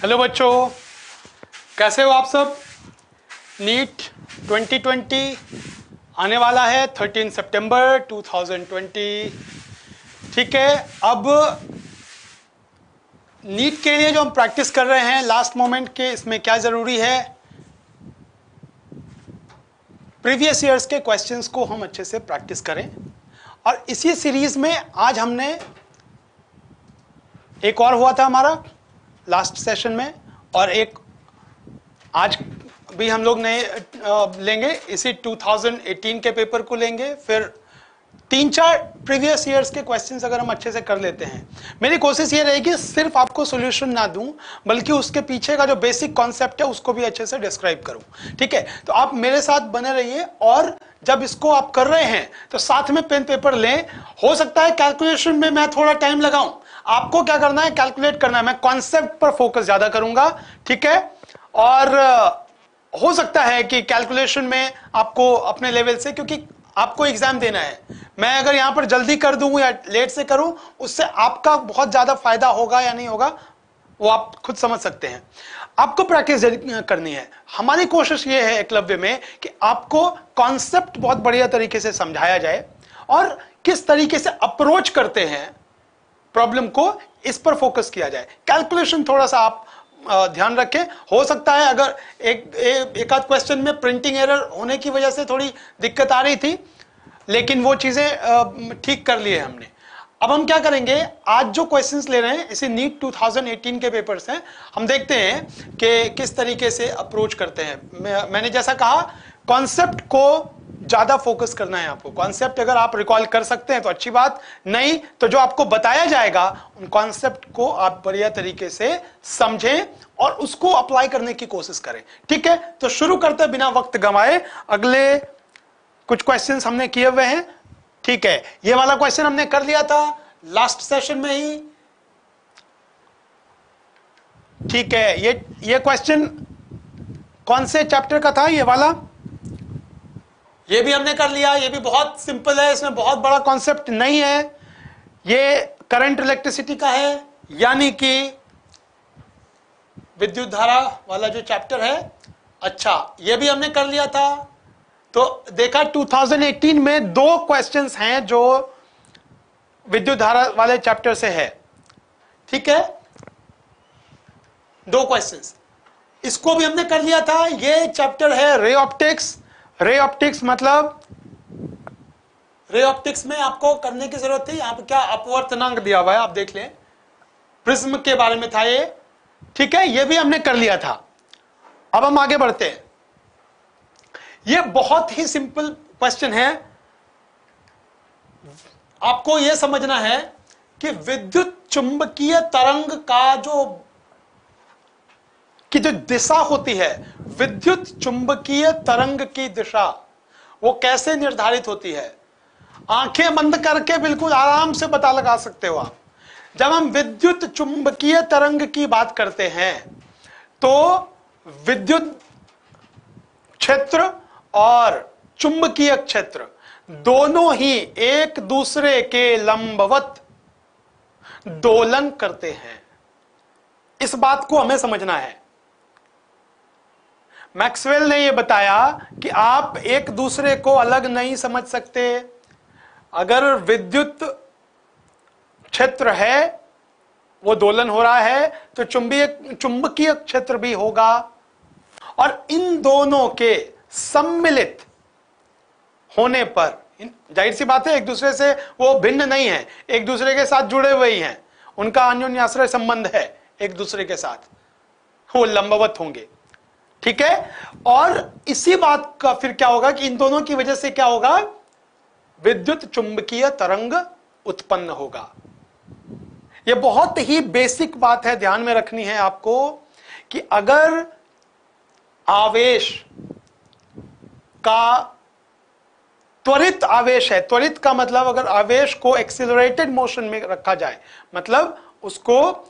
Hello बच्चों, कैसे हो आप सब। नीट 2020 आने वाला है 13 सितंबर 2020। ठीक है, अब नीट के लिए जो हम प्रैक्टिस कर रहे हैं लास्ट मोमेंट के, इसमें क्या ज़रूरी है, प्रीवियस ईयर्स के क्वेश्चंस को हम अच्छे से प्रैक्टिस करें। और इसी सीरीज में आज हमने एक और हुआ था हमारा लास्ट सेशन में, और एक आज भी हम लोग नए लेंगे, इसी 2018 के पेपर को लेंगे। फिर 3-4 प्रीवियस ईयर्स के क्वेश्चंस अगर हम अच्छे से कर लेते हैं, मेरी कोशिश ये रहेगी सिर्फ आपको सॉल्यूशन ना दूं, बल्कि उसके पीछे का जो बेसिक कॉन्सेप्ट है उसको भी अच्छे से डिस्क्राइब करूं। ठीक है, तो आप मेरे साथ बने रहिए, और जब इसको आप कर रहे हैं तो साथ में पेन पेपर लें। हो सकता है कैलकुलेशन में मैं थोड़ा टाइम लगाऊं, आपको क्या करना है, कैलकुलेट करना है। मैं कॉन्सेप्ट पर फोकस ज्यादा करूंगा, ठीक है। और हो सकता है कि कैलकुलेशन में आपको अपने लेवल से, क्योंकि आपको एग्जाम देना है, मैं अगर यहां पर जल्दी कर दूं या लेट से करूं, उससे आपका बहुत ज्यादा फायदा होगा या नहीं होगा वो आप खुद समझ सकते हैं। आपको प्रैक्टिस करनी है। हमारी कोशिश ये है एकलव्य में कि आपको कॉन्सेप्ट बहुत बढ़िया तरीके से समझाया जाए, और किस तरीके से अप्रोच करते हैं प्रॉब्लम को, इस पर फोकस किया जाए। कैलकुलेशन थोड़ा सा आप ध्यान रखें। हो सकता है अगर एक आध क्वेश्चन में प्रिंटिंग एरर होने की वजह से थोड़ी दिक्कत आ रही थी, लेकिन वो चीजें ठीक कर लिए हमने। अब हम क्या करेंगे, आज जो क्वेश्चंस ले रहे हैं इसी नीट 2018 के पेपर्स हैं, हम देखते हैं कि किस तरीके से अप्रोच करते हैं। मैंने जैसा कहा, कॉन्सेप्ट को ज्यादा फोकस करना है आपको। कॉन्सेप्ट अगर आप रिकॉल कर सकते हैं तो अच्छी बात, नहीं तो जो आपको बताया जाएगा उन कॉन्सेप्ट को आप बढ़िया तरीके से समझें और उसको अप्लाई करने की कोशिश करें। ठीक है, तो शुरू करते बिना वक्त गंवाए। अगले कुछ क्वेश्चंस हमने किए हुए हैं, ठीक है। ये वाला क्वेश्चन हमने कर लिया था लास्ट सेशन में ही, ठीक है। ये क्वेश्चन कौन से चैप्टर का था, ये वाला, ये भी हमने कर लिया। ये भी बहुत सिंपल है, इसमें बहुत बड़ा कॉन्सेप्ट नहीं है। ये करंट इलेक्ट्रिसिटी का है, यानी कि विद्युत धारा वाला जो चैप्टर है। अच्छा, ये भी हमने कर लिया था। तो देखा 2018 में 2 क्वेश्चंस हैं जो विद्युत धारा वाले चैप्टर से है, ठीक है, 2 क्वेश्चंस। इसको भी हमने कर लिया था। ये चैप्टर है रे ऑप्टिक्स। रे ऑप्टिक्स मतलब, रे ऑप्टिक्स में आपको करने की जरूरत थी, यहां पर क्या अपवर्तनांक दिया हुआ है, आप देख लें, प्रिज्म के बारे में था ये, ठीक है। ये भी हमने कर लिया था। अब हम आगे बढ़ते हैं। ये बहुत ही सिंपल क्वेश्चन है। आपको यह समझना है कि विद्युत चुंबकीय तरंग का जो दिशा होती है, विद्युत चुंबकीय तरंग की दिशा वो कैसे निर्धारित होती है, आंखें बंद करके बिल्कुल आराम से पता लगा सकते हो आप। जब हम विद्युत चुंबकीय तरंग की बात करते हैं तो विद्युत क्षेत्र और चुंबकीय क्षेत्र दोनों ही एक दूसरे के लंबवत दोलन करते हैं। इस बात को हमें समझना है। मैक्सवेल ने यह बताया कि आप एक दूसरे को अलग नहीं समझ सकते। अगर विद्युत क्षेत्र है, वो दोलन हो रहा है, तो चुंबकीय क्षेत्र भी होगा, और इन दोनों के सम्मिलित होने पर, जाहिर सी बात है एक दूसरे से वो भिन्न नहीं है, एक दूसरे के साथ जुड़े हुए ही हैं, उनका अन्योन्याश्रय संबंध है एक दूसरे के साथ, वो लंबवत होंगे, ठीक है। और इसी बात का फिर क्या होगा कि इन दोनों की वजह से क्या होगा, विद्युत चुंबकीय तरंग उत्पन्न होगा। यह बहुत ही बेसिक बात है, ध्यान में रखनी है आपको, कि अगर आवेश का त्वरित आवेश है, त्वरित का मतलब अगर आवेश को एक्सीलरेटेड मोशन में रखा जाए, मतलब उसको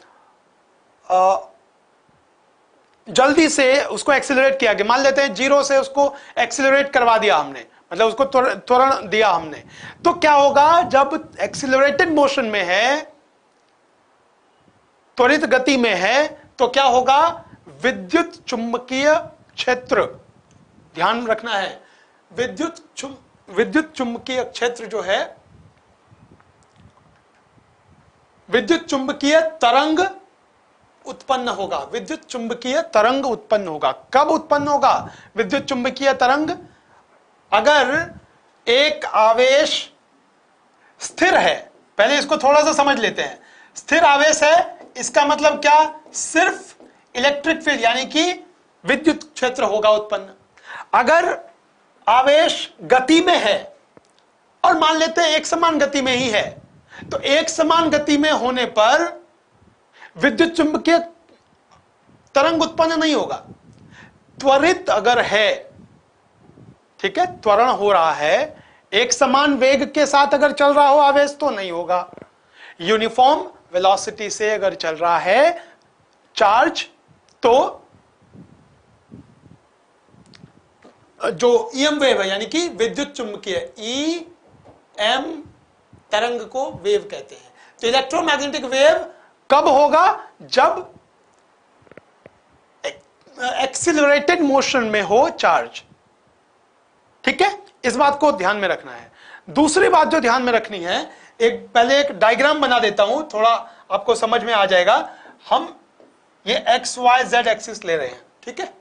जल्दी से उसको एक्सीलरेट किया गया, मान लेते हैं 0 से उसको एक्सीलरेट करवा दिया हमने, मतलब उसको त्वरण दिया हमने, तो क्या होगा, जब एक्सीलरेटेड मोशन में है, त्वरित गति में है, तो क्या होगा, विद्युत चुंबकीय क्षेत्र, ध्यान रखना है, विद्युत चुंबकीय क्षेत्र जो है, विद्युत चुंबकीय तरंग उत्पन्न होगा, विद्युत चुंबकीय तरंग उत्पन्न होगा। कब उत्पन्न होगा विद्युत चुंबकीय तरंग? अगर एक आवेश स्थिर है, पहले इसको थोड़ा सा समझ लेते हैं। स्थिर आवेश है, इसका मतलब क्या, सिर्फ इलेक्ट्रिक फील्ड यानी कि विद्युत क्षेत्र होगा उत्पन्न। अगर आवेश गति में है, और मान लेते हैं एक समान गति में ही है, तो एक समान गति में होने पर विद्युत चुंबकीय तरंग उत्पन्न नहीं होगा। त्वरित अगर है, ठीक है, त्वरण हो रहा है, एक समान वेग के साथ अगर चल रहा हो आवेश तो नहीं होगा। यूनिफॉर्म वेलोसिटी से अगर चल रहा है चार्ज, तो जो ईएम वेव है यानी कि विद्युत चुंबकीय ई एम तरंग को वेव कहते हैं। तो इलेक्ट्रोमैग्नेटिक वेव कब होगा, जब एक्सिलरेटेड मोशन में हो चार्ज। ठीक है, इस बात को ध्यान में रखना है। दूसरी बात जो ध्यान में रखनी है, पहले एक डायग्राम बना देता हूं, थोड़ा आपको समझ में आ जाएगा। हम ये एक्स वाई जेड एक्सिस ले रहे हैं, ठीक है।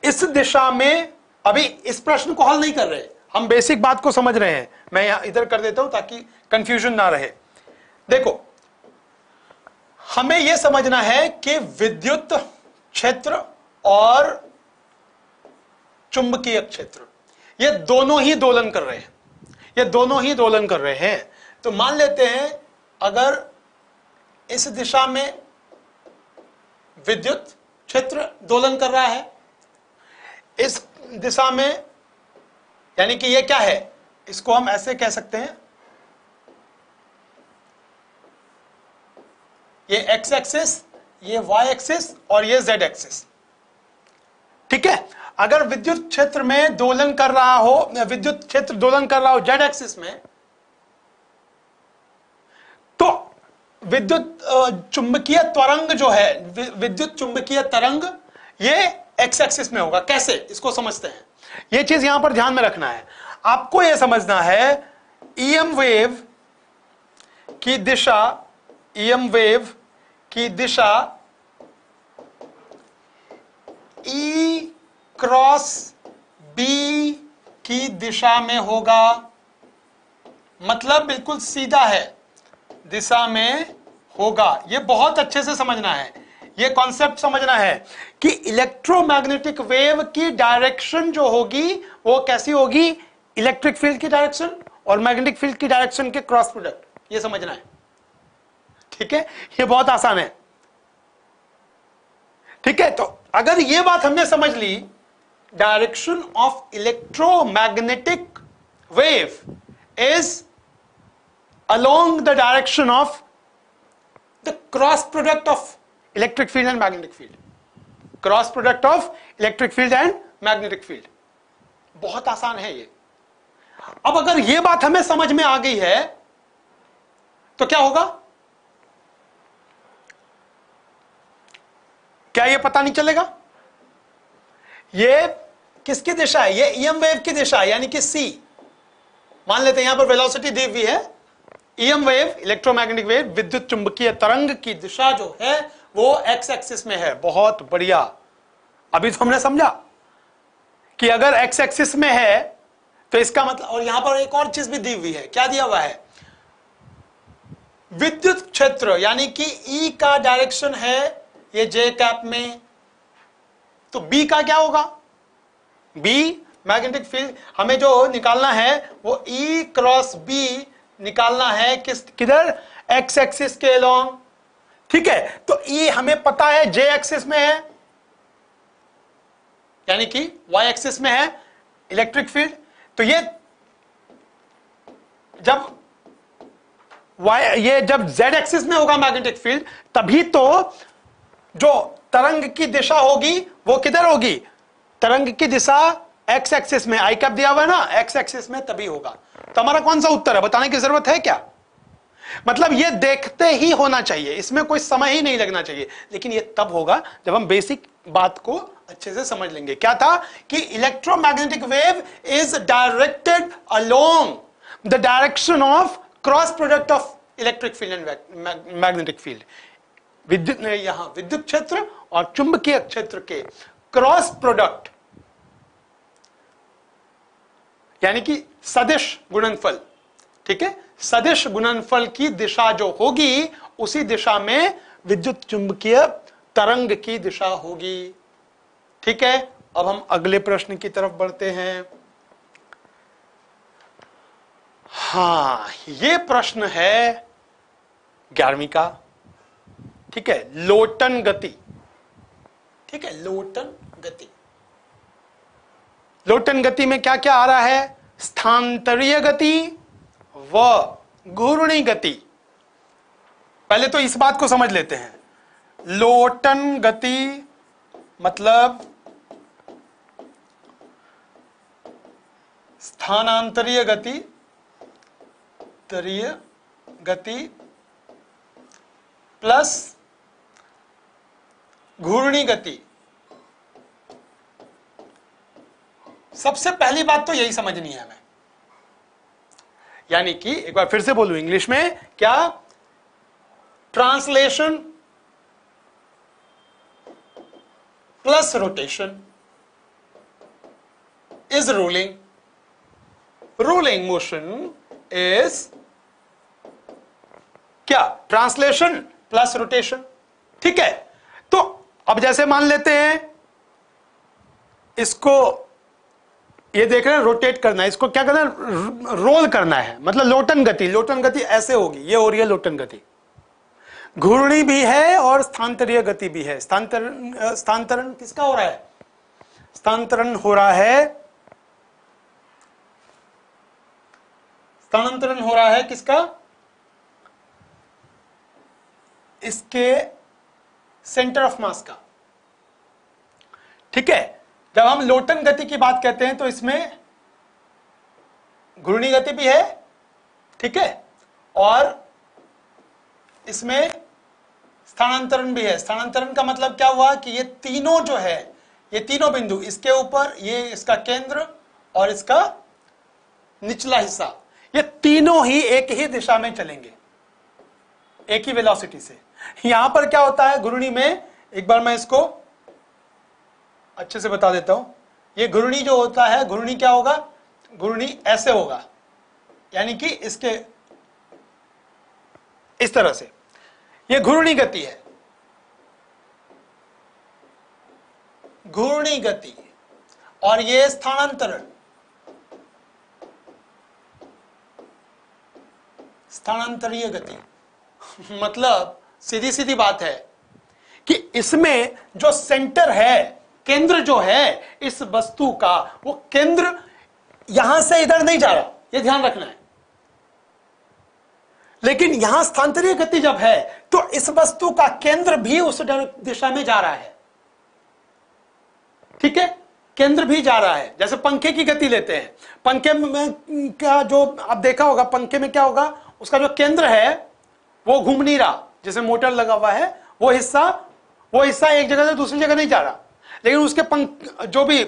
इस दिशा में अभी इस प्रश्न को हल नहीं कर रहे, हम बेसिक बात को समझ रहे हैं। मैं यहां इधर कर देता हूं ताकि कंफ्यूजन ना रहे। देखो, हमें यह समझना है कि विद्युत क्षेत्र और चुंबकीय क्षेत्र ये दोनों ही दोलन कर रहे हैं, ये दोनों ही दोलन कर रहे हैं। तो मान लेते हैं अगर इस दिशा में विद्युत क्षेत्र दोलन कर रहा है, इस दिशा में, यानी कि ये क्या है, इसको हम ऐसे कह सकते हैं, ये एक्स एक्सिस, ये वाई एक्सिस और ये जेड एक्सिस। ठीक है, अगर विद्युत क्षेत्र में दोलन कर रहा हो, विद्युत क्षेत्र दोलन कर रहा हो जेड एक्सिस में, तो विद्युत चुंबकीय तरंग जो है, विद्युत चुंबकीय तरंग, ये एक्स एक्सिस में होगा। कैसे, इसको समझते हैं। ये चीज यहां पर ध्यान में रखना है। आपको यह समझना है ईएम वेव की दिशा, ईएम वेव की दिशा ई क्रॉस बी की दिशा में होगा। मतलब बिल्कुल सीधा है, दिशा में होगा। यह बहुत अच्छे से समझना है, यह कॉन्सेप्ट समझना है कि इलेक्ट्रोमैग्नेटिक वेव की डायरेक्शन जो होगी वो कैसी होगी, इलेक्ट्रिक फील्ड की डायरेक्शन और मैग्नेटिक फील्ड की डायरेक्शन के क्रॉस प्रोडक्ट, यह समझना है। ठीक है, यह बहुत आसान है। ठीक है, तो अगर यह बात हमने समझ ली, direction of electromagnetic wave is along the direction of the cross product of electric field and magnetic field, cross product of electric field and magnetic field। बहुत आसान है ये। अब अगर ये बात हमें समझ में आ गई है तो क्या होगा, क्या ये पता नहीं चलेगा ये किसकी दिशा है, ये ईएम वेव की दिशा है, यानी कि सी। मान लेते हैं यहां पर वेलोसिटी दी हुई है, ईएम वेव, इलेक्ट्रोमैग्नेटिक वेव, विद्युत चुंबकीय तरंग की दिशा जो है वो एक्स एक्सिस में है। बहुत बढ़िया, अभी तो हमने समझा कि अगर एक्स एक्सिस में है तो इसका मतलब, और यहां पर एक और चीज भी दी हुई है, क्या दिया हुआ है, विद्युत क्षेत्र, यानी कि ई का डायरेक्शन है ये जे कैप में, तो बी का क्या होगा, बी मैग्नेटिक फील्ड हमें जो निकालना है वो ई क्रॉस बी निकालना है, किधर, एक्स एक्सिस के अलोंग। ठीक है, तो ई हमें पता है जे एक्सिस में है, यानी कि वाई एक्सिस में है इलेक्ट्रिक फील्ड। तो ये जब जेड एक्सिस में होगा मैग्नेटिक फील्ड, तभी तो जो तरंग की दिशा होगी वो किधर होगी, तरंग की दिशा एक्स एक्सिस में, आई कैप दिया हुआ है ना, एक्स एक्सिस में, तभी होगा। तो हमारा कौन सा उत्तर है, बताने की जरूरत है क्या। मतलब ये देखते ही होना चाहिए, इसमें कोई समय ही नहीं लगना चाहिए, लेकिन ये तब होगा जब हम बेसिक बात को अच्छे से समझ लेंगे। क्या था कि electromagnetic wave is directed along the direction of cross product of electric field and magnetic field. विद्युत यहां विद्युत क्षेत्र और चुंबकीय क्षेत्र के क्रॉस प्रोडक्ट यानी कि सदिश गुणनफल, ठीक है, सदिश गुणनफल की दिशा जो होगी उसी दिशा में विद्युत चुंबकीय तरंग की दिशा होगी। ठीक है, अब हम अगले प्रश्न की तरफ बढ़ते हैं। हां, ये प्रश्न है 11वीं का। ठीक है, लोटन गति। ठीक है, लोटन गति। लोटन गति में क्या क्या आ रहा है? स्थानांतरीय गति व घूर्णी गति। पहले तो इस बात को समझ लेते हैं। लोटन गति मतलब स्थानांतरीय गति, तरीय गति प्लस घूर्णी गति। सबसे पहली बात तो यही समझनी है हमें, यानी कि एक बार फिर से बोलूं इंग्लिश में, क्या? Translation plus rotation is rolling. Rolling motion is क्या? Translation plus rotation. ठीक है, तो अब जैसे मान लेते हैं इसको, ये देख रहे हैं रोटेट करना है, इसको क्या करना है? रोल करना है, मतलब लोटन गति। लोटन गति ऐसे होगी, ये हो रही है लोटन गति। घूर्णी भी है और स्थानांतरीय गति भी है। स्थानांतरण किसका हो रहा है? स्थानांतरण हो रहा है, स्थानांतरण हो रहा है किसका? इसके सेंटर ऑफ मास का। ठीक है, जब हम लोटन गति की बात कहते हैं तो इसमें घूर्णी गति भी है, ठीक है, और इसमें स्थानांतरण भी है। स्थानांतरण का मतलब क्या हुआ कि ये तीनों जो है, ये तीनों बिंदु, इसके ऊपर ये इसका केंद्र और इसका निचला हिस्सा, ये तीनों ही एक ही दिशा में चलेंगे, एक ही वेलोसिटी से। यहां पर क्या होता है घूर्णी में, एक बार मैं इसको अच्छे से बता देता हूं। ये घूर्णी जो होता है, घूर्णी क्या होगा? घूर्णी ऐसे होगा, यानी कि इसके इस तरह से, ये घूर्णी गति है। घूर्णी गति, और ये स्थानांतरण, स्थानांतरीय गति। मतलब सीधी सीधी बात है कि इसमें जो सेंटर है, केंद्र जो है इस वस्तु का, वो केंद्र यहां से इधर नहीं जा रहा, ये ध्यान रखना है। लेकिन यहां स्थानांतरीय गति जब है तो इस वस्तु का केंद्र भी उस दिशा में जा रहा है। ठीक है, केंद्र भी जा रहा है। जैसे पंखे की गति लेते हैं, पंखे में क्या, जो आप देखा होगा, पंखे में क्या होगा? उसका जो केंद्र है वो घूम नहीं रहा, जैसे मोटर लगा हुआ है, वो हिस्सा एक जगह से दूसरी जगह नहीं जा रहा, लेकिन उसके पंख जो भी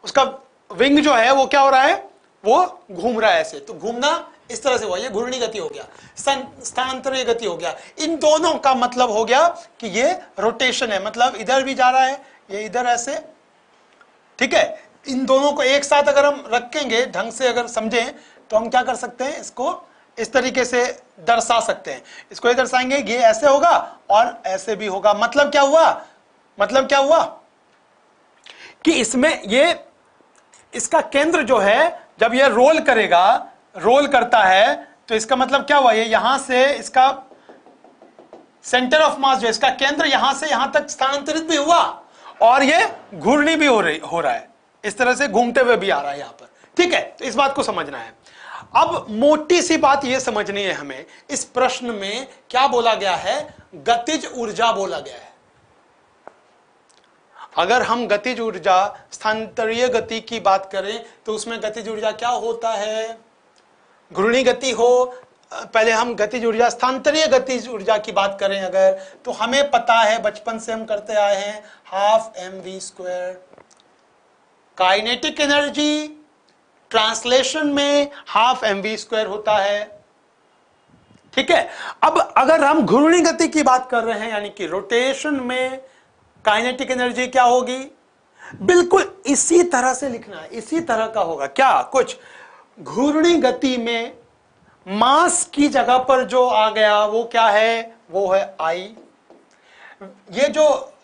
उसका विंग जो है वो क्या हो रहा है? वो घूम रहा है ऐसे। तो घूमना इस तरह से हुआ, ये घूर्णी गति हो गया, स्थानांतरीय गति हो गया। इन दोनों का मतलब हो गया कि ये रोटेशन है, मतलब इधर भी जा रहा है, ये इधर ऐसे। ठीक है, इन दोनों को एक साथ अगर हम रखेंगे, ढंग से अगर समझें, तो हम क्या कर सकते हैं? इसको इस तरीके से दर्शा सकते हैं। इसको ये दर्शाएंगे, ये ऐसे होगा और ऐसे भी होगा। मतलब क्या हुआ? मतलब क्या हुआ कि इसमें ये, इसका केंद्र जो है, जब ये रोल करेगा, रोल करता है, तो इसका मतलब क्या हुआ? ये यहां से इसका सेंटर ऑफ मास जो, इसका केंद्र यहां से यहां तक स्थानांतरित भी हुआ, और ये घूर्णी भी हो रहा है, इस तरह से घूमते हुए भी आ रहा है यहां पर। ठीक है, तो इस बात को समझना है। अब मोटी सी बात यह समझनी है हमें, इस प्रश्न में क्या बोला गया है? गतिज ऊर्जा बोला गया है। अगर हम गतिज ऊर्जा, स्थानांतरीय गति की बात करें तो उसमें गतिज ऊर्जा क्या होता है? घूर्णी गति हो, पहले हम गतिज ऊर्जा, स्थानांतरीय गतिज ऊर्जा की बात करें अगर, तो हमें पता है, बचपन से हम करते आए हैं, half mv²। Kinetic energy translation में हाफ mv² होता है, ठीक है। अब अगर हम घूर्णी गति की बात कर रहे हैं, यानी कि रोटेशन में काइनेटिक एनर्जी क्या होगी, बिल्कुल इसी तरह से लिखना है, इसी तरह का होगा। क्या कुछ घूर्णी गति में मास की जगह पर जो आ गया वो क्या है, वो है आई। ये जो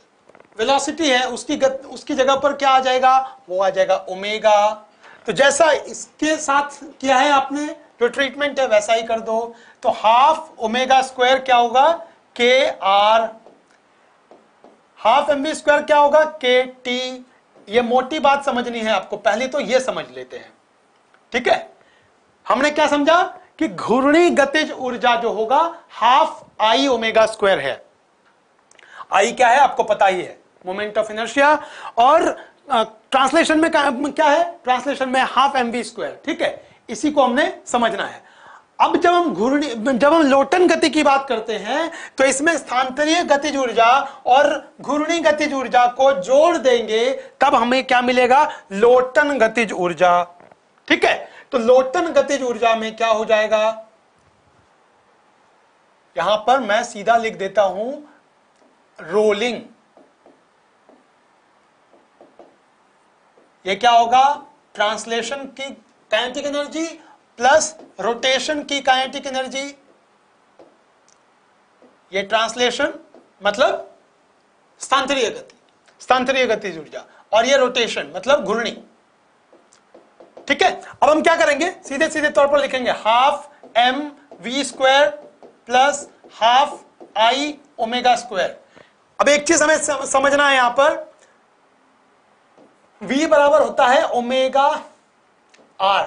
वेलोसिटी है उसकी जगह पर क्या आ जाएगा, वो आ जाएगा ओमेगा। तो जैसा इसके साथ किया है आपने, जो ट्रीटमेंट है वैसा ही कर दो। तो हाफ ओमेगा² क्या होगा, के आर, हाफ mv² क्या होगा, के टी। ये मोटी बात समझनी है आपको, पहले तो ये समझ लेते हैं, ठीक है। हमने क्या समझा कि घूर्णी गतिज ऊर्जा जो होगा हाफ आई ओमेगा² है। आई क्या है आपको पता ही है, मोमेंट ऑफ इनर्शिया। और ट्रांसलेशन में क्या है, ट्रांसलेशन में हाफ mv², ठीक है। इसी को हमने समझना है। अब जब हम लोटन गति की बात करते हैं तो इसमें स्थानांतरीय गतिज ऊर्जा और घूर्णी गतिज ऊर्जा को जोड़ देंगे, तब हमें क्या मिलेगा, लोटन गतिज ऊर्जा, ठीक है। तो लोटन गतिज ऊर्जा में क्या हो जाएगा, यहां पर मैं सीधा लिख देता हूं रोलिंग। ये क्या होगा, ट्रांसलेशन की काइनेटिक एनर्जी प्लस रोटेशन की काइनेटिक एनर्जी। ये ट्रांसलेशन मतलब स्थानांतरीय गति, स्थानांतरीय गतिज ऊर्जा, और ये रोटेशन मतलब घूर्णी, ठीक है। अब हम क्या करेंगे, सीधे सीधे तौर पर लिखेंगे half mv² plus half I omega. अब एक चीज हमें समझना है, यहां पर v बराबर होता है ओमेगा r,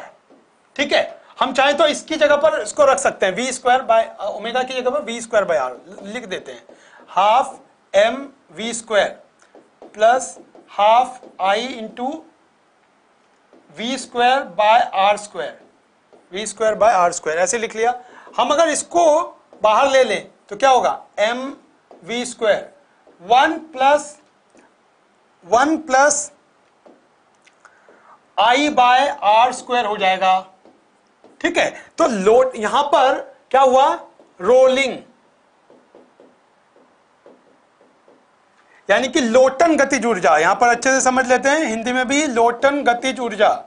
ठीक है। हम चाहे तो इसकी जगह पर इसको रख सकते हैं, v² बाय ओमेगा की जगह पर v² बाय r लिख देते हैं। Half mv² plus half i into v² by r², v² by r², ऐसे लिख लिया। हम अगर इसको बाहर ले लें तो क्या होगा, mv², 1 plus i by r² हो जाएगा, ठीक है। तो लोड यहां पर क्या हुआ, रोलिंग, यानी कि लोटन गतिज ऊर्जा। यहां पर अच्छे से समझ लेते हैं, हिंदी में भी लोटन गतिज ऊर्जा।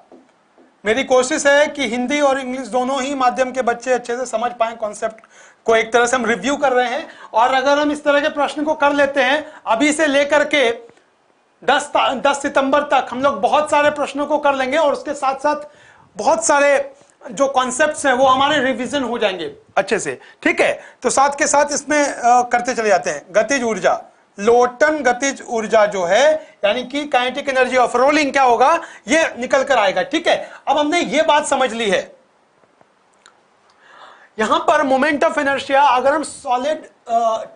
मेरी कोशिश है कि हिंदी और इंग्लिश दोनों ही माध्यम के बच्चे अच्छे से समझ पाएं कॉन्सेप्ट को। एक तरह से हम रिव्यू कर रहे हैं, और अगर हम इस तरह के प्रश्न को कर लेते हैं, अभी से लेकर के 10 सितंबर तक हम लोग बहुत सारे प्रश्नों को कर लेंगे, और उसके साथ साथ बहुत सारे जो कॉन्सेप्ट्स हैं वो हमारे रिवीजन हो जाएंगे अच्छे से, ठीक है। तो साथ के साथ इसमें करते चले जाते हैं। गतिज ऊर्जा, लोटन गतिज ऊर्जा जो है, यानी कि काइनेटिक एनर्जी ऑफ रोलिंग क्या होगा, ये निकल कर आएगा, ठीक है। अब हमने ये बात समझ ली है। यहां पर मोमेंट ऑफ इनर्शिया, अगर हम सॉलिड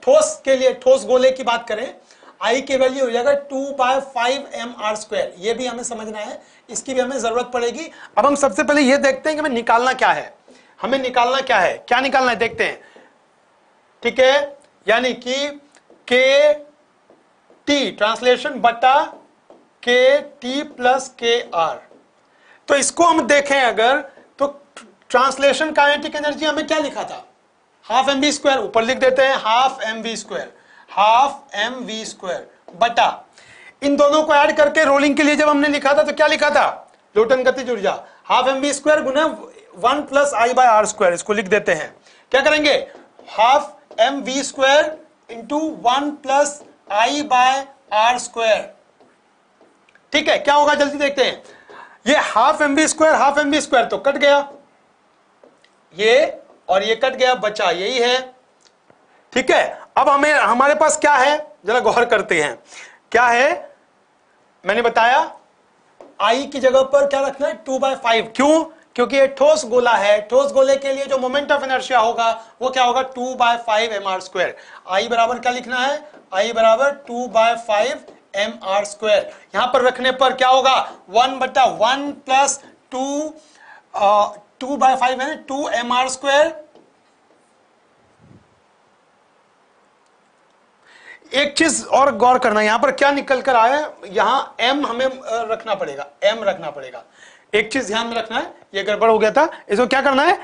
ठोस के लिए, ठोस गोले की बात करें, आई की वैल्यू हो जाएगा 2/5 mr²। ये भी हमें समझना है, इसकी भी हमें जरूरत पड़ेगी। अब हम सबसे पहले ये देखते हैं कि हमें निकालना क्या है, हमें निकालना क्या है, क्या निकालना है देखते हैं, ठीक है। यानी कि के टी ट्रांसलेशन बटा के टी प्लस के आर। तो इसको हम देखें अगर, तो ट्रांसलेशन काइनेटिक एनर्जी हमें क्या लिखा था, हाफ mv², ऊपर लिख देते हैं हाफ mv², हाफ mv² बटा, इन दोनों को ऐड करके रोलिंग के लिए जब हमने लिखा था तो क्या लिखा था, लोटन गतिज ऊर्जा, हाफ mv² गुना 1 प्लस i बाय r²। इसको लिख देते हैं, क्या करेंगे, half mv² into 1 plus i by r², ठीक है। क्या होगा जल्दी देखते हैं, ये हाफ mv² तो कट गया, ये और ये कट गया, बचा यही है, ठीक है। अब हमारे पास क्या है, जरा गौर करते हैं, क्या है, मैंने बताया आई की जगह पर क्या रखना है, 2/5। क्यों, क्योंकि ये ठोस गोला है, ठोस गोले के लिए जो मोमेंट ऑफ इनर्शिया होगा वो क्या होगा, 2/5 mr²। आई बराबर क्या लिखना है, आई बराबर 2/5 mr²। यहां पर रखने पर क्या होगा, 1/1 प्लस 2/5 है 2 mr² एक चीज और गौर करना, यहां पर क्या निकल कर आया, यहां m हमें रखना पड़ेगा, m रखना पड़ेगा। एक चीज ध्यान में रखना है, ये गड़बड़ हो गया था, इसको क्या करना है,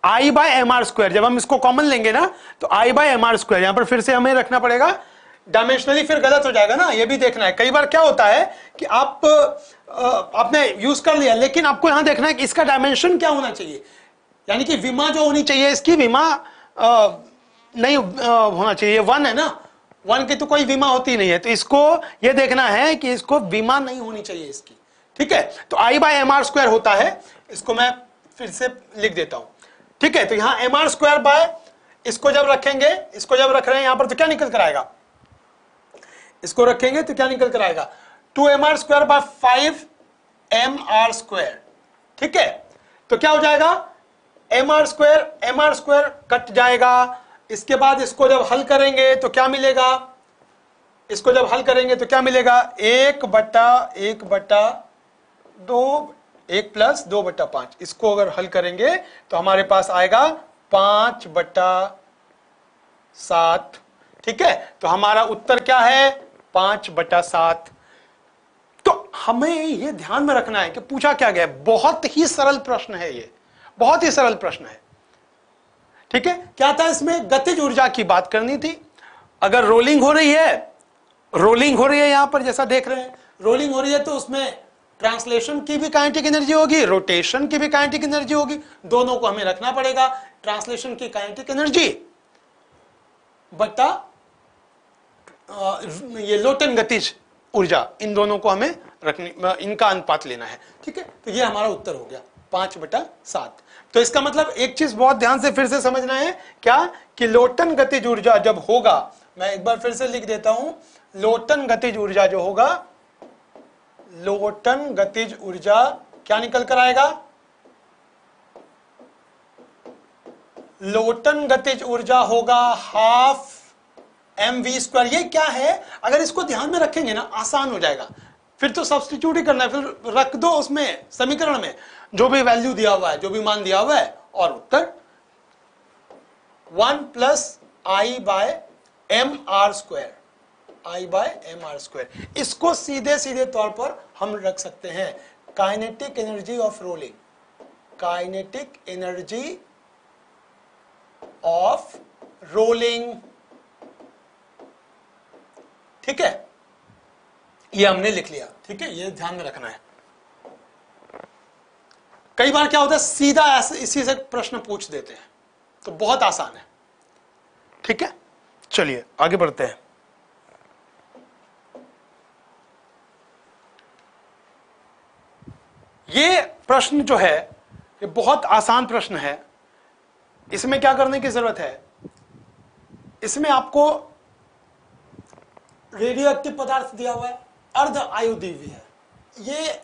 I by M R square, जब हम इसको कॉमन लेंगे ना तो I by M R square, यहां पर फिर से हमें रखना पड़ेगा, डायमेंशनली फिर गलत हो जाएगा ना, ये भी देखना है। कई बार क्या होता है कि आपने यूज कर लिया, लेकिन आपको यहां देखना है कि इसका डायमेंशन क्या होना चाहिए, यानी कि विमा जो होनी चाहिए इसकी, विमा नहीं होना चाहिए, 1 है ना, 1 की तो कोई विमा होती नहीं है, तो इसको ये देखना है कि इसको विमा नहीं होनी चाहिए इसकी, ठीक है। तो I by M R square होता है, इसको मैं फिर से लिख देता हूं, ठीक है। तो यहां एम आर स्क्वायर बाय, इसको जब रखेंगे, इसको जब रख रहे हैं यहां पर, तो क्या निकल कर आएगा, इसको रखेंगे तो क्या निकल कर आएगा, 2mr square by 5mr square, ठीक है। तो क्या हो जाएगा, mr स्क्वायर कट जाएगा। इसके बाद इसको जब हल करेंगे तो क्या मिलेगा, इसको जब हल करेंगे तो क्या मिलेगा, 1/2, 1 + 2/5, इसको अगर हल करेंगे तो हमारे पास आएगा 5/7, ठीक है। तो हमारा उत्तर क्या है, 5/7। तो हमें यह ध्यान में रखना है कि पूछा क्या गया, बहुत ही सरल प्रश्न है, ये बहुत ही सरल प्रश्न है, ठीक है। क्या था इसमें, गतिज ऊर्जा की बात करनी थी। अगर रोलिंग हो रही है, यहां पर जैसा देख रहे हैं, रोलिंग हो रही है, तो उसमें ट्रांसलेशन की भी काइनेटिक एनर्जी होगी, रोटेशन की भी काइनेटिक एनर्जी होगी, दोनों को हमें रखना पड़ेगा। ट्रांसलेशन की काइनेटिक एनर्जी बटा ये लोटन गतिज ऊर्जा, इन दोनों को हमें रखनी, इनका अनुपात लेना है, ठीक है। तो ये हमारा उत्तर हो गया 5/7। तो इसका मतलब एक चीज बहुत ध्यान से फिर से समझना है, क्या कि लोटन गतिज ऊर्जा जब होगा, मैं एक बार फिर से लिख देता हूं, लोटन गतिज ऊर्जा जो होगा, लोटन गतिज ऊर्जा क्या निकल कर आएगा, लोटन गतिज ऊर्जा होगा 12mv²। ये क्या है, अगर इसको ध्यान में रखेंगे ना आसान हो जाएगा, फिर तो सब्स्टिट्यूट ही करना है, फिर रख दो उसमें समीकरण में जो भी वैल्यू दिया हुआ है, जो भी मान दिया हुआ है, और उत्तर 1 + I by M R square, I by M R square. इसको सीधे सीधे तौर पर हम रख सकते हैं kinetic energy of rolling, kinetic energy of rolling, ठीक है। ये हमने लिख लिया, ठीक है, ये ध्यान में रखना है। कई बार क्या होता है, सीधा ऐसे इसी से प्रश्न पूछ देते हैं, तो बहुत आसान है, ठीक है। चलिए आगे बढ़ते हैं। ये प्रश्न जो है, ये बहुत आसान प्रश्न है। इसमें क्या करने की जरूरत है, इसमें आपको रेडियो एक्टिव पदार्थ दिया हुआ है, अर्ध आयु दी हुई है। ये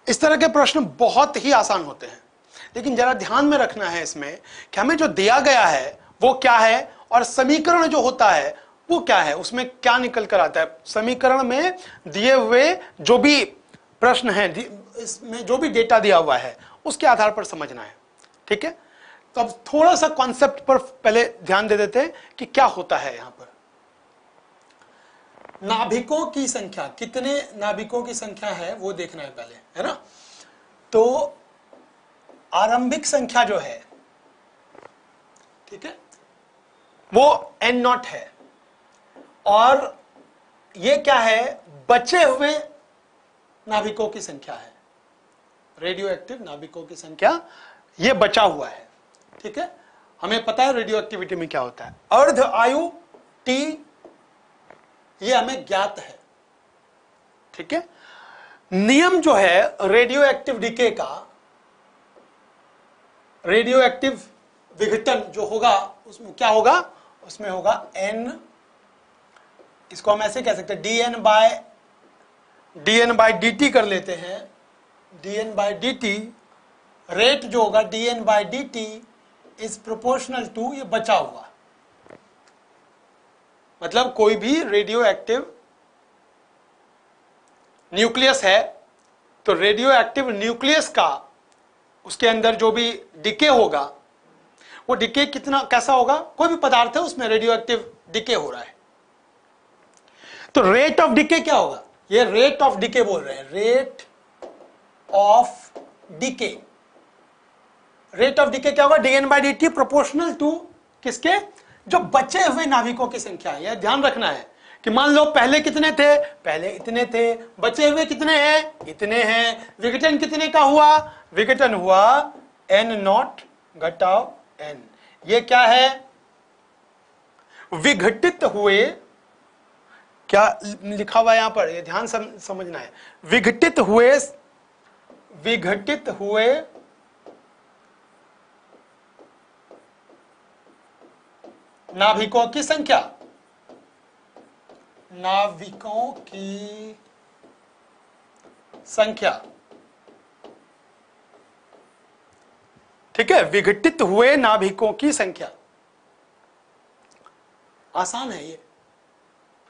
इस तरह के प्रश्न बहुत ही आसान होते हैं, लेकिन जरा ध्यान में रखना है इसमें कि हमें जो दिया गया है वो क्या है, और समीकरण जो होता है वो क्या है, उसमें क्या निकल कर आता है। समीकरण में दिए हुए जो भी प्रश्न है, इसमें जो भी डेटा दिया हुआ है, उसके आधार पर समझना है, ठीक है। तो अब थोड़ा सा कॉन्सेप्ट पर पहले ध्यान दे देते हैं कि क्या होता है। यहां पर नाभिकों की संख्या, कितने नाभिकों की संख्या है वो देखना है पहले, है ना। तो आरंभिक संख्या जो है, ठीक है, वो n0 है, और ये क्या है, बचे हुए नाभिकों की संख्या है, रेडियो एक्टिव नाभिकों की संख्या, ये बचा हुआ है, ठीक है। हमें पता है रेडियो एक्टिविटी में क्या होता है, अर्ध आयु T, ये हमें ज्ञात है, ठीक है। नियम जो है रेडियो एक्टिव डीके का, रेडियो एक्टिव विघटन जो होगा, उसमें क्या होगा, उसमें होगा n, इसको हम ऐसे कह सकते हैं dn बाय dt कर लेते हैं, dn बाय dt, रेट जो होगा dn by dt is proportional to ये बचा हुआ, मतलब कोई भी रेडियो एक्टिव न्यूक्लियस है, तो रेडियो एक्टिव न्यूक्लियस का उसके अंदर जो भी डिके होगा, वो डिके कितना कैसा होगा, कोई भी पदार्थ है उसमें रेडियो एक्टिव डिके हो रहा है, तो रेट ऑफ डिके क्या होगा? ये रेट ऑफ डिके बोल रहे हैं, rate of decay. Rate of decay क्या होगा? dn/dt प्रोपोर्शनल टू किसके? जो बचे हुए नाभिकों की संख्या है। यह ध्यान रखना है कि मान लो पहले कितने थे, पहले इतने थे, बचे हुए कितने हैं, इतने हैं, विघटन कितने का हुआ? विघटन हुआ n0 घटाव n। ये क्या है? विघटित हुए, क्या लिखा हुआ है यहां पर, ये ध्यान समझना है। विघटित हुए नाभिकों की संख्या, नाभिकों की संख्या, ठीक है, विघटित हुए नाभिकों की संख्या। आसान है ये।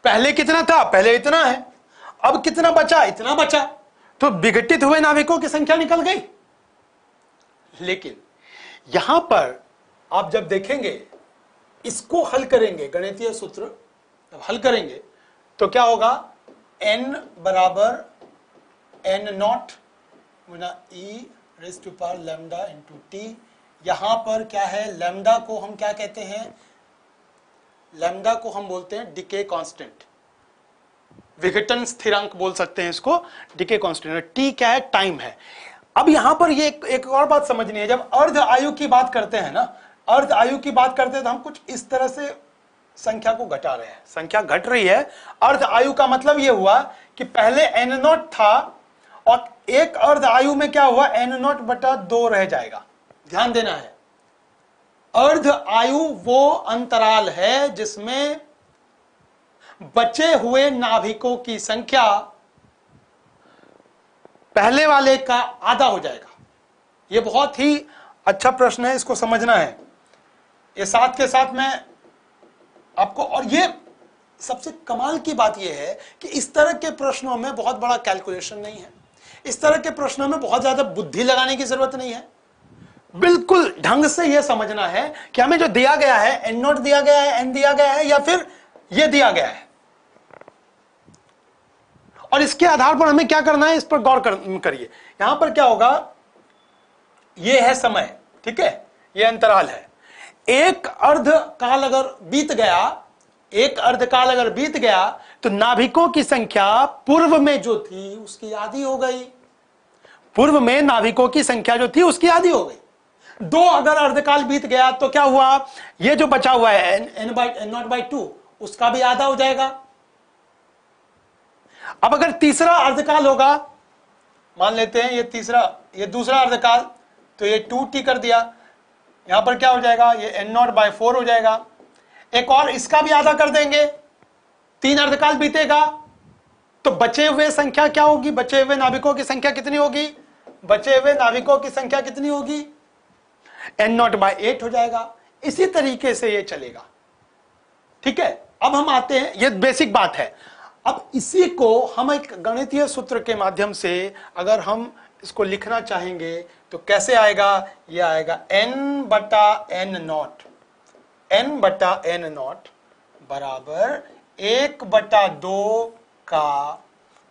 पहले कितना था? पहले इतना है। अब कितना बचा? इतना बचा। तो विघटित हुए नाभिकों की संख्या निकल गई। लेकिन यहां पर आप जब देखेंगे, इसको हल करेंगे, गणितीय सूत्र जब हल करेंगे तो क्या होगा? n बराबर n0 गुना e raise to power lambda into T. यहां पर क्या है? लैम्डा को हम क्या कहते हैं? लैम्डा को हम बोलते हैं डिके कांस्टेंट, विघटन स्थिरांक बोल सकते हैं इसको, डिके कांस्टेंट। टी क्या है? टाइम है। अब यहां पर ये एक और बात समझनी है। जब अर्ध आयु की बात करते हैं ना, अर्ध आयु की बात करते हैं तो हम कुछ इस तरह से संख्या को घटा रहे हैं, संख्या घट रही है। अर्ध आयु का मतलब यह हुआ कि पहले n0 था और एक अर्ध आयु में क्या हुआ? n0/2 रह जाएगा। ध्यान देना है, अर्ध आयु वो अंतराल है जिसमें बचे हुए नाभिकों की संख्या पहले वाले का आधा हो जाएगा। यह बहुत ही अच्छा प्रश्न है, इसको समझना है। ये साथ के साथ मैं आपको, और ये सबसे कमाल की बात यह है कि इस तरह के प्रश्नों में बहुत बड़ा कैलकुलेशन नहीं है, इस तरह के प्रश्नों में बहुत ज्यादा बुद्धि लगाने की जरूरत नहीं है। बिल्कुल ढंग से यह समझना है कि हमें जो दिया गया है, n0 दिया गया है, n दिया गया है, या फिर यह दिया गया है, और इसके आधार पर हमें क्या करना है, इस पर गौर करिए। यहां पर क्या होगा? यह है समय, ठीक है, यह अंतराल है। एक अर्ध काल अगर बीत गया, एक अर्ध काल अगर बीत गया तो नाभिकों की संख्या पूर्व में जो थी उसकी आधी हो गई। पूर्व में नाभिकों की संख्या जो थी उसकी आधी हो गई। दो अगर अर्धकाल बीत गया तो क्या हुआ? ये जो बचा हुआ है n0/2 उसका भी आधा हो जाएगा। अब अगर तीसरा अर्धकाल होगा, मान लेते हैं ये दूसरा अर्धकाल, तो ये 2t कर दिया, यहां पर क्या हो जाएगा? ये n0/4 हो जाएगा। एक और इसका भी आधा कर देंगे, 3 अर्धकाल बीतेगा तो बचे हुए संख्या क्या होगी? बचे हुए नाभिकों की संख्या कितनी होगी? बचे हुए नाभिकों की संख्या कितनी होगी? n0/8 हो जाएगा। इसी तरीके से ये चलेगा, ठीक है। अब हम आते हैं, ये बेसिक बात है। अब इसी को हम एक गणितीय सूत्र के माध्यम से अगर हम इसको लिखना चाहेंगे तो कैसे आएगा? ये आएगा n/n0, n/n0 बराबर 1/2 का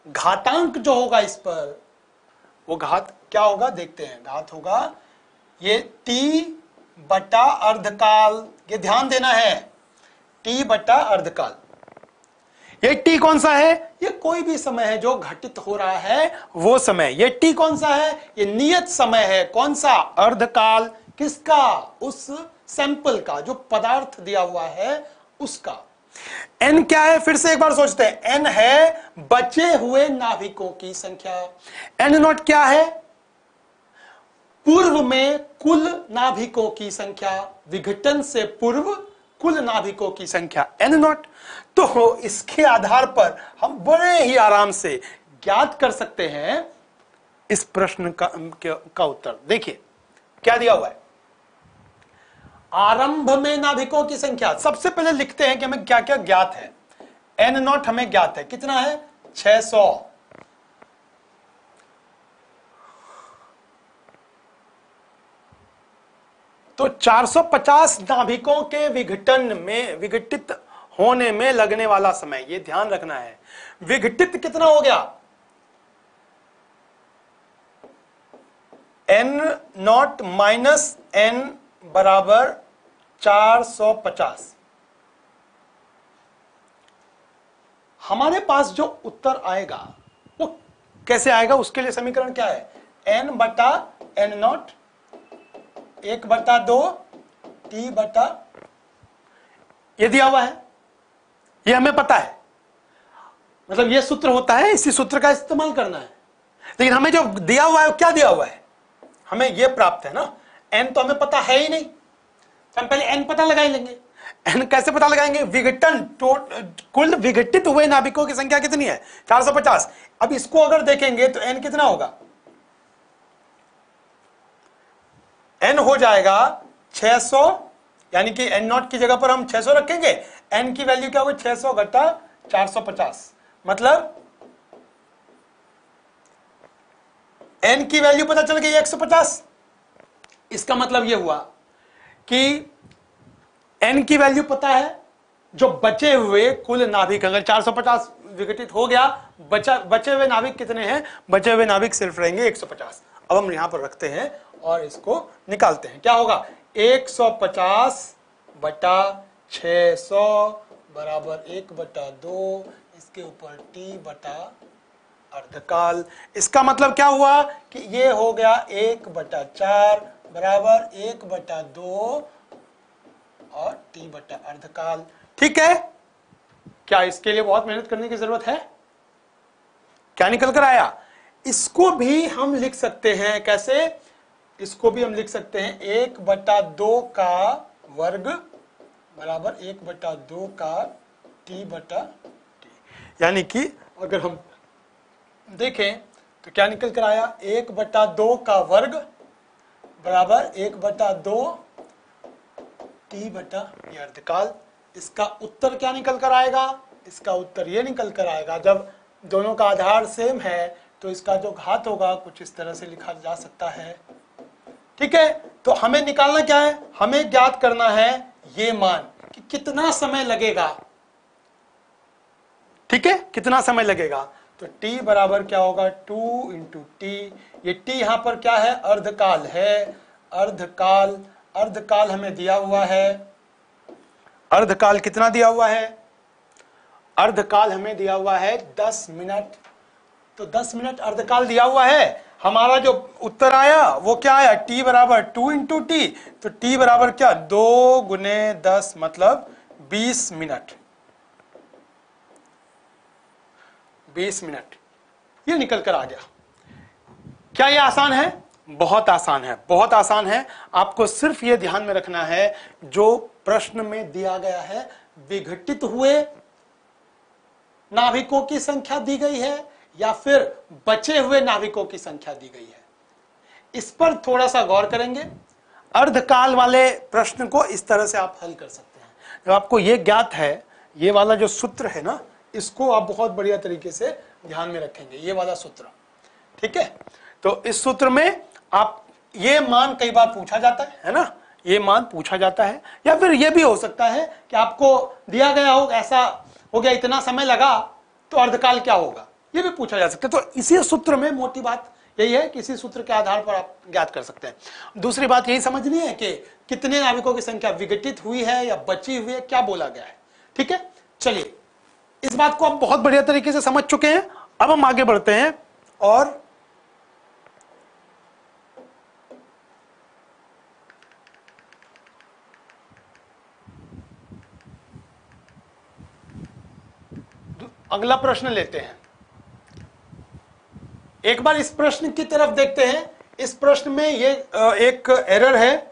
घातांक जो होगा इस पर, वो घात क्या होगा देखते हैं। घात होगा ये t/अर्धकाल, ये ध्यान देना है, t/अर्धकाल। ये t कौन सा है? ये कोई भी समय है जो घटित हो रहा है वो समय। ये t कौन सा है? ये नियत समय है। कौन सा? अर्धकाल। किसका? उस सैंपल का, जो पदार्थ दिया हुआ है उसका। n क्या है? फिर से एक बार सोचते हैं। n है बचे हुए नाभिकों की संख्या। n0 क्या है? पूर्व में कुल नाभिकों की संख्या, विघटन से पूर्व कुल नाभिकों की संख्या n0। तो इसके आधार पर हम बड़े ही आराम से ज्ञात कर सकते हैं इस प्रश्न का उत्तर। देखिए क्या दिया हुआ है। आरंभ में नाभिकों की संख्या, सबसे पहले लिखते हैं कि हमें क्या क्या ज्ञात है। n0 हमें ज्ञात है, कितना है? 600। तो 450 नाभिकों के विघटन में, विघटित होने में लगने वाला समय, ये ध्यान रखना है। विघटित कितना हो गया, n0 माइनस n बराबर 450। हमारे पास जो उत्तर आएगा वो कैसे आएगा, उसके लिए समीकरण क्या है, n बटा n0 1/2 t बटा, ये दिया हुआ है, ये हमें पता है, मतलब ये सूत्र होता है, इसी सूत्र का इस्तेमाल करना है। लेकिन हमें जो दिया हुआ है क्या दिया हुआ है, हमें ये प्राप्त है ना, n तो हमें पता है ही नहीं, तो हम पहले n पता लगा लेंगे। n कैसे पता लगाएंगे, विघटन कुल विघटित हुए नाभिकों की संख्या कितनी है, 450। अब इसको अगर देखेंगे तो n कितना होगा, n हो जाएगा 600, यानी कि n0 की जगह पर हम 600 रखेंगे, n की वैल्यू क्या होगी 600 घटा 450, मतलब n की वैल्यू पता चल गई 150। इसका मतलब यह हुआ कि n की वैल्यू पता है, जो बचे हुए कुल नाभिक, अगर 450 विघटित हो गया, बचे हुए नाभिक कितने हैं, बचे हुए नाभिक सिर्फ रहेंगे 150। अब हम यहां पर रखते हैं और इसको निकालते हैं, क्या होगा 150 बटा 600 बराबर 1/2, इसके ऊपर t बटा अर्धकाल। इसका मतलब क्या हुआ कि ये हो गया 1/4 बराबर 1/2 और t बटा अर्धकाल। ठीक है, क्या इसके लिए बहुत मेहनत करने की जरूरत है, क्या निकल कर आया। इसको भी हम लिख सकते हैं, कैसे, इसको भी हम लिख सकते हैं 1/2 का वर्ग बराबर 1/2 का t बटा t, यानी कि अगर हम देखें तो क्या निकल कर आया, 1/2 का वर्ग बराबर 1/2 t बटा ये अर्धकाल। इसका उत्तर क्या निकल कर आएगा, इसका उत्तर ये निकल कर आएगा, जब दोनों का आधार सेम है तो इसका जो घात होगा कुछ इस तरह से लिखा जा सकता है। ठीक है, तो हमें निकालना क्या है, हमें ज्ञात करना है ये मान कि कितना समय लगेगा। ठीक है, कितना समय लगेगा, तो t बराबर क्या होगा 2 × t, ये t यहां पर क्या है, अर्धकाल है, अर्धकाल, अर्धकाल हमें दिया हुआ है, अर्धकाल कितना दिया हुआ है, अर्धकाल हमें दिया हुआ है 10 मिनट, तो 10 मिनट अर्धकाल दिया हुआ है। हमारा जो उत्तर आया वो क्या आया, t बराबर 2 × t, तो t बराबर क्या 2 × 10 मतलब 20 मिनट, 20 मिनट, ये निकल कर आ गया। क्या ये आसान है, बहुत आसान है, बहुत आसान है। आपको सिर्फ ये ध्यान में रखना है, जो प्रश्न में दिया गया है विघटित हुए नाभिकों की संख्या दी गई है या फिर बचे हुए नाभिकों की संख्या दी गई है, इस पर थोड़ा सा गौर करेंगे। अर्धकाल वाले प्रश्न को इस तरह से आप हल कर सकते हैं, जब आपको ये ज्ञात है, ये वाला जो सूत्र है ना, इसको आप बहुत बढ़िया तरीके से ध्यान में रखेंगे, ये वाला सूत्र। ठीक है, तो इस सूत्र में आप ये मान कई बार पूछा जाता है ना, ये मान पूछा जाता है, या फिर ये भी हो सकता है कि आपको दिया गया हो, ऐसा हो गया, इतना समय लगा तो अर्धकाल क्या होगा, ये भी पूछा जा सकता है। तो इसी सूत्र में मोटी बात यही है कि इसी सूत्र के आधार पर आप ज्ञात कर सकते हैं। दूसरी बात यही समझनी है कि कितने नाभिकों की संख्या विघटित हुई है या बची हुई है, क्या बोला गया है। ठीक है, चलिए, इस बात को आप बहुत बढ़िया तरीके से समझ चुके हैं। अब हम आगे बढ़ते हैं और अगला प्रश्न लेते हैं। एक बार इस प्रश्न की तरफ देखते हैं। इस प्रश्न में ये एक एरर है,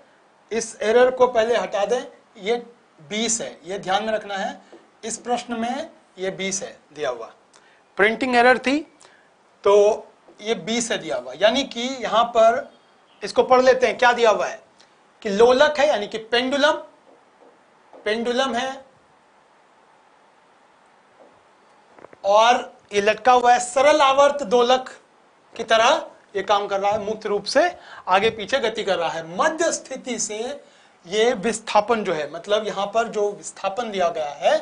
इस एरर को पहले हटा दें। ये 20 है, ये ध्यान में रखना है। इस प्रश्न में ये 20 है दिया हुआ, प्रिंटिंग एरर थी तो ये 20 है दिया हुआ, यानी कि यहां पर इसको पढ़ लेते हैं। क्या दिया हुआ है कि लोलक है, यानी कि पेंडुलम, पेंडुलम है और ये लटका हुआ है, सरल आवर्त दोलक की तरह ये काम कर रहा है, मुक्त रूप से आगे पीछे गति कर रहा है। मध्य स्थिति से ये विस्थापन जो है, मतलब यहां पर जो विस्थापन दिया गया है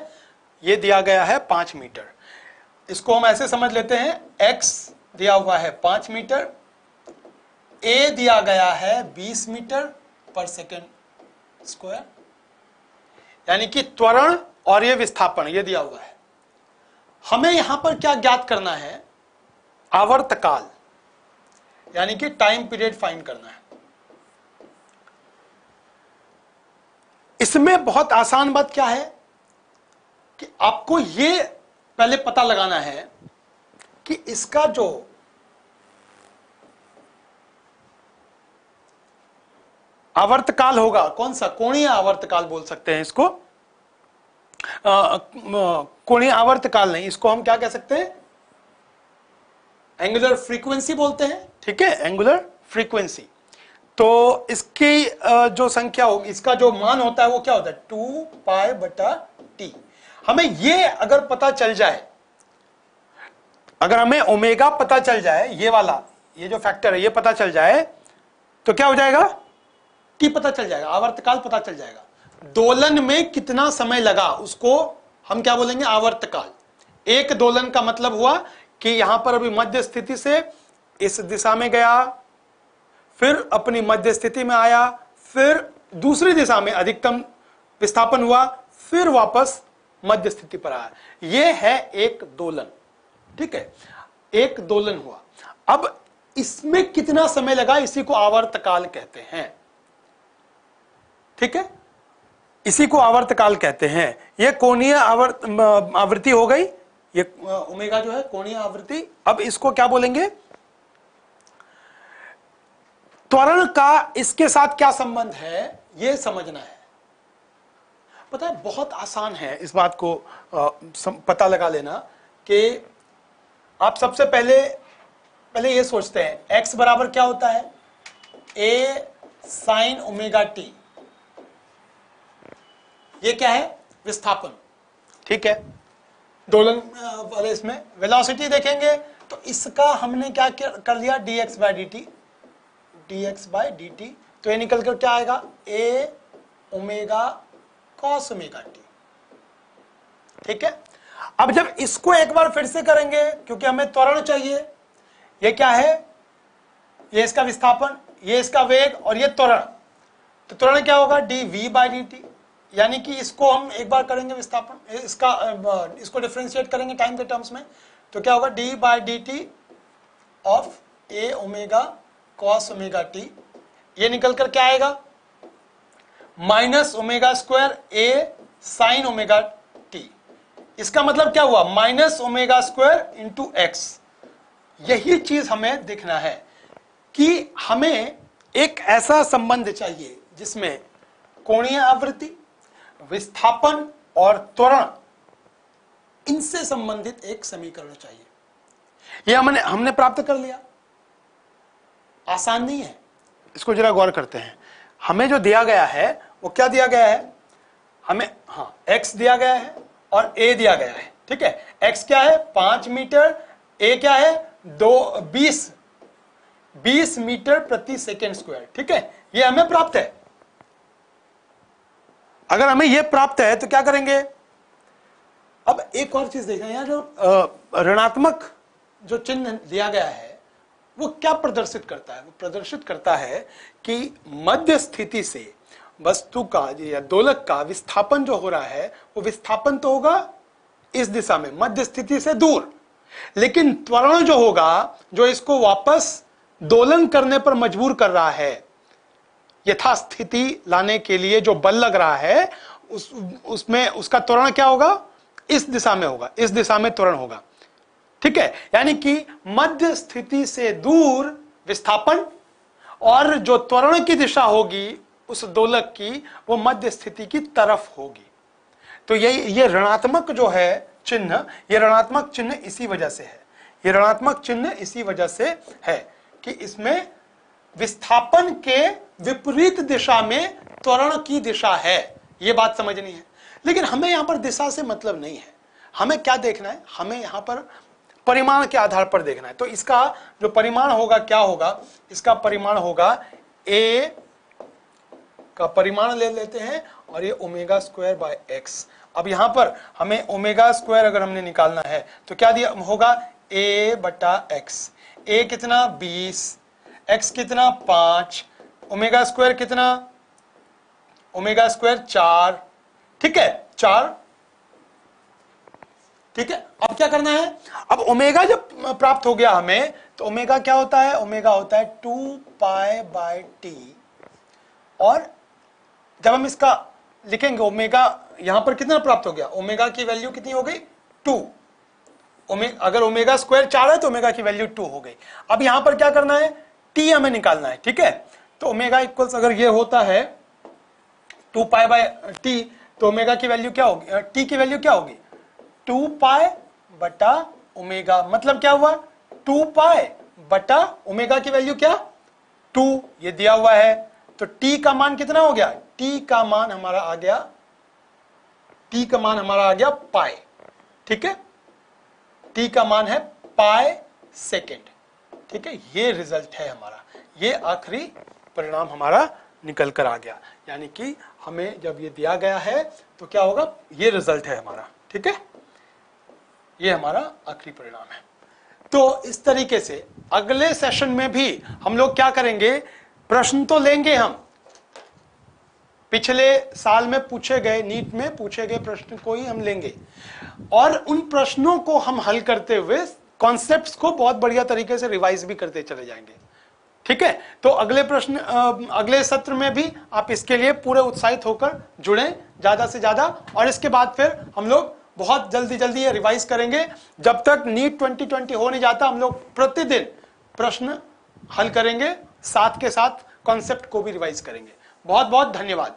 ये दिया गया है 5 मीटर। इसको हम ऐसे समझ लेते हैं, x दिया हुआ है 5 मीटर, a दिया गया है 20 मीटर पर सेकेंड स्क्वायर, यानी कि त्वरण और ये विस्थापन ये दिया हुआ है। हमें यहां पर क्या ज्ञात करना है, आवर्तकाल यानी कि टाइम पीरियड फाइंड करना है। इसमें बहुत आसान बात क्या है कि आपको ये पहले पता लगाना है कि इसका जो आवर्तकाल होगा, कौन सा, कोणीय आवर्तकाल बोल सकते हैं इसको, कोणीय आवर्तकाल नहीं, इसको हम क्या कह सकते हैं, एंगुलर फ्रीक्वेंसी बोलते हैं, ठीक है, एंगुलर फ्रीक्वेंसी। तो इसकी जो संख्या होगी, इसका जो मान होता है वो क्या होता है, 2π/t। हमें ये अगर पता चल जाए, अगर हमें ओमेगा पता चल जाए, ये वाला, ये जो फैक्टर है ये पता चल जाए, तो क्या हो जाएगा, टी पता चल जाएगा, आवर्तकाल पता चल जाएगा। दोलन में कितना समय लगा उसको हम क्या बोलेंगे, आवर्तकाल। एक दोलन का मतलब हुआ कि यहां पर अभी मध्य स्थिति से इस दिशा में गया, फिर अपनी मध्य स्थिति में आया, फिर दूसरी दिशा में अधिकतम विस्थापन हुआ, फिर वापस मध्य स्थिति पर आया। यह है एक दोलन, ठीक है, एक दोलन हुआ। अब इसमें कितना समय लगा, इसी को आवर्तकाल कहते हैं, ठीक है, इसी को आवर्तकाल कहते हैं। यह कोणीय आवृत्ति हो गई, ये ओमेगा जो है कोणीय आवृत्ति। अब इसको क्या बोलेंगे, त्वरण का इसके साथ क्या संबंध है, यह समझना है। पता है बहुत आसान है इस बात को पता लगा लेना कि आप सबसे पहले ये सोचते हैं x बराबर क्या होता है, a sin ओमेगा t। ये क्या है, विस्थापन, ठीक है, दोलन वाले। इसमें वेलोसिटी देखेंगे तो इसका हमने क्या कर लिया, dx/dt, तो ये निकल कर क्या आएगा, a omega cos omega t, ठीक है। अब जब इसको एक बार फिर से करेंगे, क्योंकि हमें त्वरण चाहिए, ये क्या है, ये इसका विस्थापन, ये इसका वेग और ये त्वरण, तो त्वरण क्या होगा, dv/dt, यानी कि इसको हम एक बार करेंगे विस्थापन, इसको डिफरेंशिएट करेंगे टाइम के टर्म्स में, तो क्या होगा, d/dt of a omega cos omega t, ये निकल कर क्या आएगा, minus omega square a sin omega t। इसका मतलब क्या हुआ, minus omega square into x. यही चीज हमें देखना है कि हमें एक ऐसा संबंध चाहिए जिसमें कोणीय आवृत्ति, विस्थापन और त्वरण, इनसे संबंधित एक समीकरण चाहिए। यह हमने प्राप्त कर लिया। आसान नहीं है, इसको जरा गौर करते हैं। हमें जो दिया गया है वो क्या दिया गया है, हमें x दिया गया है और a दिया गया है, ठीक है। x क्या है, 5 मीटर, a क्या है, 20 मीटर प्रति सेकेंड स्क्वायर, ठीक है। ये हमें प्राप्त है। अगर हमें यह प्राप्त है तो क्या करेंगे, अब एक और चीज देखें, यहां जो ऋणात्मक जो चिन्ह दिया गया है वो क्या प्रदर्शित करता है, वो प्रदर्शित करता है कि मध्य स्थिति से वस्तु का या दोलक का विस्थापन जो हो रहा है, वो विस्थापन तो होगा इस दिशा में, मध्य स्थिति से दूर, लेकिन त्वरण जो होगा, जो इसको वापस दोलन करने पर मजबूर कर रहा है, यथास्थिति लाने के लिए जो बल लग रहा है, उसमें उसका त्वरण क्या होगा, इस दिशा में होगा, इस दिशा में त्वरण होगा, ठीक है। यानी कि मध्य स्थिति से दूर विस्थापन और जो त्वरण की दिशा होगी उस दोलक की, वो मध्य स्थिति की तरफ होगी। तो ये ऋणात्मक जो है चिन्ह, ये ऋणात्मक चिन्ह इसी वजह से है, ये ऋणात्मक चिन्ह इसी वजह से है कि इसमें विस्थापन के विपरीत दिशा में त्वरण की दिशा है। ये बात समझनी है। लेकिन हमें यहां पर दिशा से मतलब नहीं है, हमें क्या देखना है, हमें यहां पर परिमाण के आधार पर देखना है। तो इसका जो परिमाण होगा क्या होगा, इसका परिमाण होगा a का परिमाण ले लेते हैं और ये ओमेगा स्क्वायर बाय एक्स, अब यहां पर हमें ओमेगा स्क्वायर अगर हमने निकालना है तो क्या दिया होगा, a बटा एक्स। ए कितना 20, एक्स कितना 5, ओमेगा स्क्वायर कितना, ओमेगा स्क्वायर 4, ठीक है 4, ठीक है। अब क्या करना है, अब ओमेगा जब प्राप्त हो गया हमें तो ओमेगा क्या होता है, ओमेगा होता है 2 पाई बाय टी। और जब हम इसका लिखेंगे ओमेगा, यहां पर कितना प्राप्त हो गया, ओमेगा की वैल्यू कितनी हो गई 2। अगर ओमेगा स्क्वायर 4 है तो ओमेगा की वैल्यू 2 हो गई। अब यहां पर क्या करना है, टी हमें निकालना है, ठीक है। तो ओमेगा इक्वल्स अगर ये होता है 2 पाई बाय टी, तो ओमेगा की वैल्यू क्या होगी, टी की वैल्यू क्या होगी 2 पाई बटा ओमेगा। मतलब क्या हुआ 2 पाई बटा ओमेगा की वैल्यू क्या 2, ये दिया हुआ है। तो टी का मान कितना हो गया, टी का मान हमारा आ गया, टी का मान हमारा आ गया पाई, ठीक है। टी का मान है पाई सेकेंड, ठीक है। ये रिजल्ट है हमारा, ये आखिरी परिणाम हमारा निकल कर आ गया। यानी कि हमें जब ये दिया गया है तो क्या होगा, ये रिजल्ट है हमारा, ठीक है। ये हमारा आखिरी परिणाम है। तो इस तरीके से अगले सेशन में भी हम लोग क्या करेंगे, प्रश्न तो लेंगे हम, पिछले साल में पूछे गए, नीट में पूछे गए प्रश्न को ही हम लेंगे और उन प्रश्नों को हम हल करते हुए कॉन्सेप्ट्स को बहुत बढ़िया तरीके से रिवाइज भी करते चले जाएंगे, ठीक है। तो अगले प्रश्न, अगले सत्र में भी आप इसके लिए पूरे उत्साहित होकर जुड़ें ज्यादा से ज्यादा। और इसके बाद फिर हम लोग बहुत जल्दी जल्दी ये रिवाइज करेंगे। जब तक नीट 2020 हो नहीं जाता हम लोग प्रतिदिन प्रश्न हल करेंगे, साथ के साथ कॉन्सेप्ट को भी रिवाइज करेंगे। बहुत बहुत धन्यवाद।